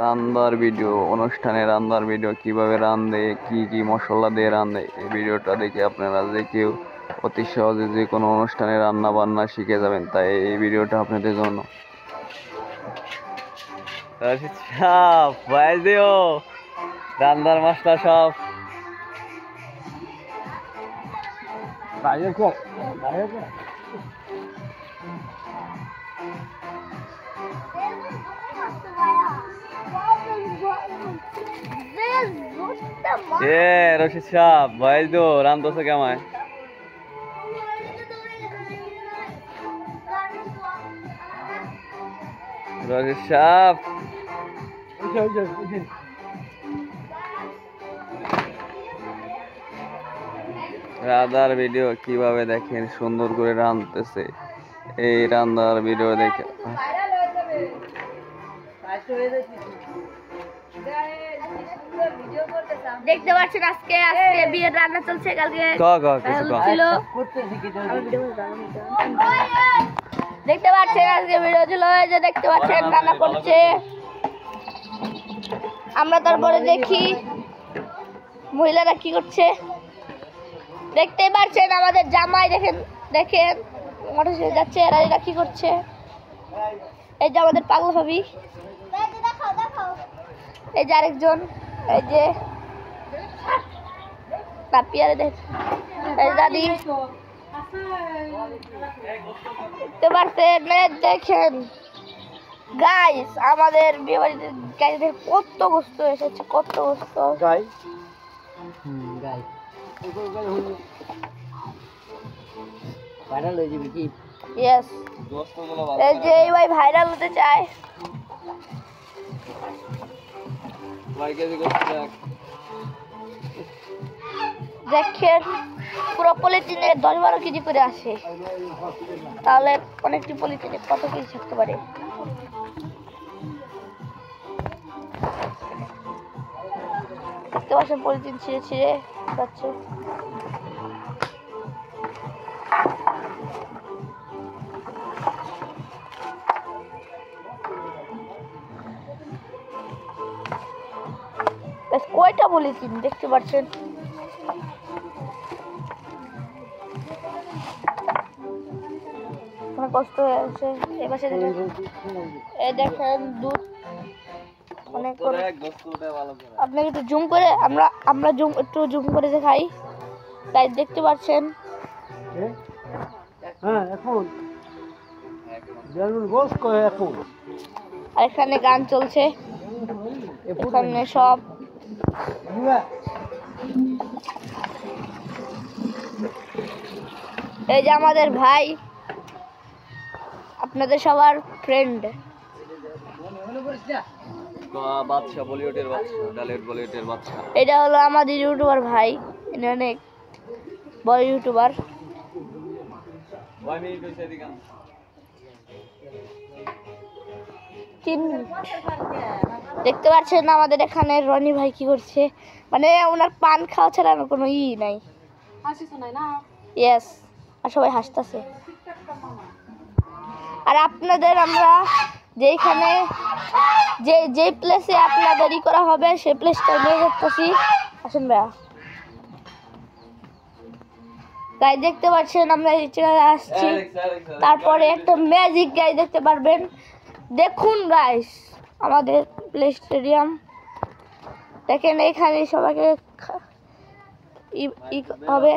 রান্নার ভিডিও, অনুষ্ঠানে রান্নার ভিডিও, কিভাবে রান্ধে, কি কি মশলা দিয়ে রান্ধে, এই ভিডিওটা দেখে আপনারা যে কেউ অতি সহজে যে কোনো অনুষ্ঠানে রান্না বান্না শিখে যাবেন। তাই এই ভিডিওটা আপনাদের জন্য। রান্নার মশলা সব রশিদ সাহ ভাই দো রান্ধতেছে কেমন? রশিদ সাহ রান্নার ভিডিও কিভাবে দেখেন, সুন্দর করে রাঁধতেছে। এই রান্নার ভিডিও দেখে দেখতে পাচ্ছেন আজকে বিয়ের রান্না চলছে। কালকে ছিল, দেখতে পাচ্ছেন আজকে ভিডিও ছিল, এই যে দেখতে পাচ্ছেন রান্না করছে। আমরা তারপরে দেখি মহিলারা কি করছে। দেখতেই পাচ্ছেন আমাদের জামাই, দেখেন দেখেন মোটরসাইকেল যাচ্ছে, এরা কি করছে। এই যে আমাদের পাগলা ভাবি, এই যে আরেকজন, এই যে দাদি, দেখতে পাচ্ছেন। দেখেন গাইস, আমাদের বিয়ে বাড়িতে গাইদের কত গোস্ত এসেছে, কত গোস্ত। ইয়েস, এই যে এই ভাই ভাইরাল হতে চায়। দেখেন পুরো পলিথিনে 10-12 কেজি করে আসে, তাহলে অনেকটি পলিথিনে কত কেজি থাকতে পারে। দেখতে পাচ্ছেন পলিথিন ছিঁড়ে ছিঁড়ে যাচ্ছে। কয়টা পলিথিন দেখতে পাচ্ছেন। কষ্ট হয়ে আছে। এবার এই দেখেন দুধ অনেক করে, আপনাকে একটু জুম করে আমরা একটু জুম করে দেখাই। তাই দেখতে পাচ্ছেন আর এখানে গান চলছে, এখানে সব এই যে আমাদের ভাই, আপনাদের সবার ফ্রেন্ড এটা হলো আমাদের ইউটিউবার ভাই, ইনি অনেক বড় ইউটিউবার। দেখতে পাচ্ছেন আমাদের এখানে রনি ভাই কি করছে, মানে ওনার পান খাওয়া ছাড়া কোনো নাই। ইয়েস, আর সবাই হাসতেছে। আর আপনাদের আমরা যেখানে যে প্লেসে আপনাদের করা হবে সেই প্লেসটা নিয়ে যাচ্ছি। আসেন ভাইয়া, গাই দেখতে পাচ্ছেন আমরা আসছি। তারপরে একটা ম্যাজিক গাই দেখতে পারবেন। দেখুন গাইস আমাদের প্লে স্টেডিয়াম, দেখেন এখানে সবাইকে হবে।